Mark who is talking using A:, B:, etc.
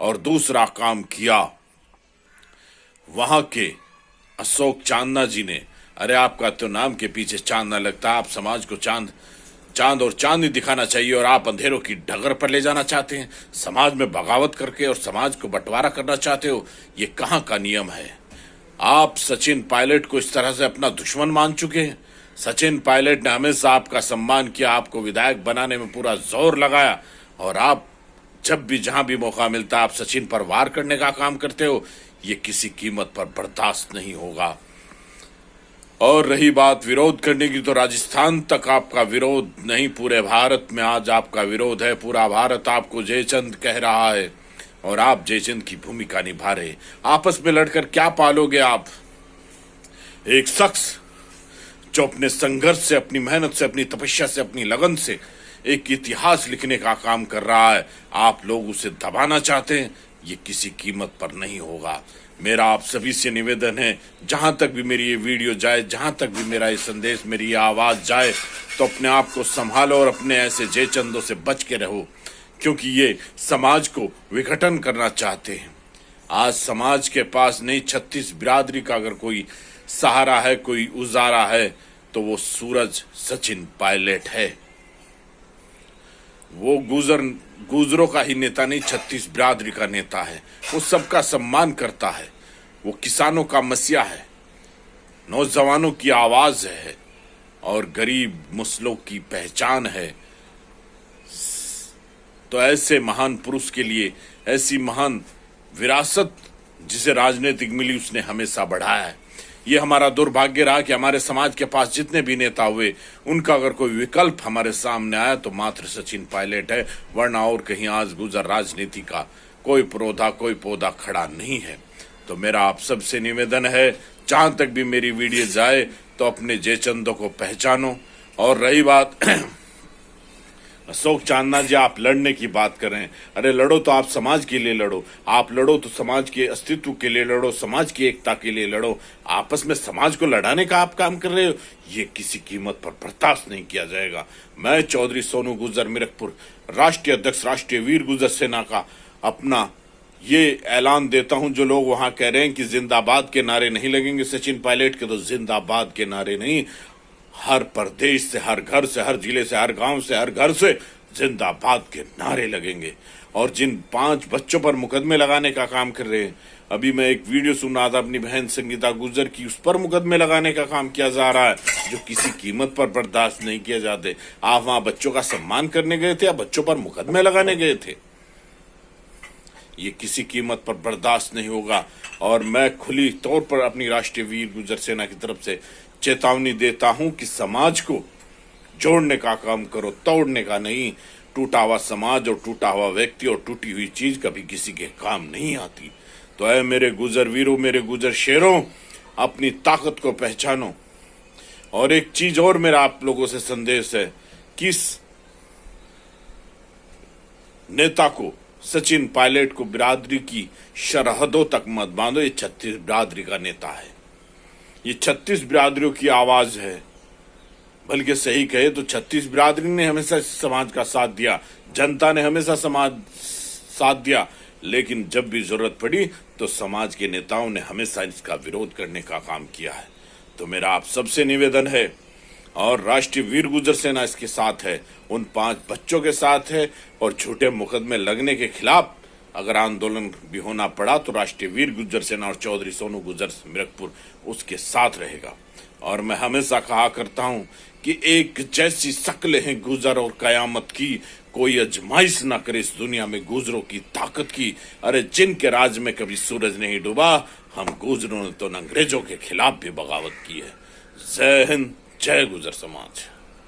A: और दूसरा काम किया वहां के अशोक चांदना जी ने। अरे आपका तो नाम के पीछे चांद ना लगता, आप समाज को चांद और चांदनी दिखाना चाहिए और आप अंधेरों की डगर पर ले जाना चाहते हैं, समाज में बगावत करके और समाज को बंटवारा करना चाहते हो। ये कहां का नियम है? आप सचिन पायलट को इस तरह से अपना दुश्मन मान चुके हैं। सचिन पायलट ने हमेशा आपका सम्मान किया, आपको विधायक बनाने में पूरा जोर लगाया, और आप जब भी जहां भी मौका मिलता है आप सचिन पर वार करने का काम करते हो। ये किसी कीमत पर बर्दाश्त नहीं होगा। और रही बात विरोध करने की, तो राजस्थान तक आपका विरोध नहीं, पूरे भारत में आज आपका विरोध है। पूरा भारत आपको जयचंद कह रहा है और आप जयचंद की भूमिका निभा रहे। आपस में लड़कर क्या पालोगे आप? एक शख्स जो अपने संघर्ष से, अपनी मेहनत से, अपनी तपस्या से, अपनी लगन से एक इतिहास लिखने का काम कर रहा है, आप लोग उसे दबाना चाहते हैं। ये किसी कीमत पर नहीं होगा। मेरा आप सभी से निवेदन है, जहां तक भी मेरी ये वीडियो जाए, जहां तक भी मेरा ये संदेश, मेरी ये आवाज जाए, तो अपने आप को संभालो और अपने ऐसे जयचंदों से बच के रहो, क्योंकि ये समाज को विघटन करना चाहते हैं। आज समाज के पास नहीं, 36 बिरादरी का अगर कोई सहारा है, कोई उजारा है, तो वो सूरज सचिन पायलट है। वो गुजरों का ही नेता नहीं, 36 बिरादरी का नेता है। वो सबका सम्मान करता है, वो किसानों का मसीहा है, नौजवानों की आवाज है और गरीब मुस्लिमों की पहचान है। तो ऐसे महान पुरुष के लिए, ऐसी महान विरासत जिसे राजनीतिक मिली, उसने हमेशा बढ़ाया है। ये हमारा दुर्भाग्य रहा कि हमारे समाज के पास जितने भी नेता हुए, उनका अगर कोई विकल्प हमारे सामने आया तो मात्र सचिन पायलट है, वरना और कहीं आज गुजर राजनीति का कोई पौधा खड़ा नहीं है। तो मेरा आप सबसे निवेदन है, जहां तक भी मेरी वीडियो जाए तो अपने जयचंदों को पहचानो। और रही बात अशोक चांदना जी, आप लड़ने की बात कर रहे हैं, अरे लड़ो तो आप समाज के लिए लड़ो, आप लड़ो तो समाज के अस्तित्व के लिए लड़ो, समाज की एकता के लिए लड़ो। आपस में समाज को लड़ाने का आप काम कर रहे हो, ये किसी कीमत पर बर्दाश्त नहीं किया जाएगा। मैं चौधरी सोनू गुर्जर मीरकपुर, राष्ट्रीय अध्यक्ष राष्ट्रीय वीर गुर्जर सेना का अपना ये ऐलान देता हूं। जो लोग वहां कह रहे हैं कि जिंदाबाद के नारे नहीं लगेंगे सचिन पायलट के, तो जिंदाबाद के नारे नहीं, हर प्रदेश से, हर घर से, हर जिले से, हर गांव से, हर घर से जिंदाबाद के नारे लगेंगे। और जिन 5 बच्चों पर मुकदमे लगाने का काम कर रहे हैं, अभी मैं एक वीडियो सुन रहा था अपनी बहन संगीता गुर्जर की, उस पर मुकदमे लगाने का काम किया जा रहा है, जो किसी कीमत पर बर्दाश्त नहीं किए जाते। आप वहां बच्चों का सम्मान करने गए थे या बच्चों पर मुकदमे लगाने गए थे? ये किसी कीमत पर बर्दाश्त नहीं होगा। और मैं खुली तौर पर अपनी राष्ट्रीय वीर गुर्जर सेना की तरफ से चेतावनी देता हूं कि समाज को जोड़ने का काम करो, तोड़ने का नहीं। टूटा हुआ समाज और टूटा हुआ व्यक्ति और टूटी हुई चीज कभी किसी के काम नहीं आती। तो ऐ मेरे गुजर वीरों, मेरे गुजर शेरों, अपनी ताकत को पहचानो। और एक चीज और मेरा आप लोगों से संदेश है, किस नेता को, सचिन पायलट को बिरादरी की सरहदों तक मत बांधो। ये 36 बिरादरी का नेता है, ये 36 बिरादरियों की आवाज है। बल्कि सही कहे तो 36 बिरादरी ने हमेशा समाज का साथ दिया, जनता ने हमेशा समाज साथ दिया, लेकिन जब भी जरूरत पड़ी तो समाज के नेताओं ने हमेशा इसका विरोध करने का काम किया है। तो मेरा आप सबसे निवेदन है, और राष्ट्रीय वीर गुर्जर सेना इसके साथ है, उन 5 बच्चों के साथ है। और झूठे मुकदमे लगने के खिलाफ अगर आंदोलन भी होना पड़ा तो राष्ट्रीय वीर गुर्जर सेना और चौधरी सोनू गुर्जर मीरकपुर उसके साथ रहेगा। और मैं हमेशा कहा करता हूं कि एक जैसी शक्लें हैं गुजर और कयामत की, कोई अजमाइश ना करे इस दुनिया में गुजरों की ताकत की। अरे जिनके राज में कभी सूरज नहीं डूबा, हम गुजरों ने तो अंग्रेजों के खिलाफ भी बगावत की है। जय हिंद, जय गुजर समाज।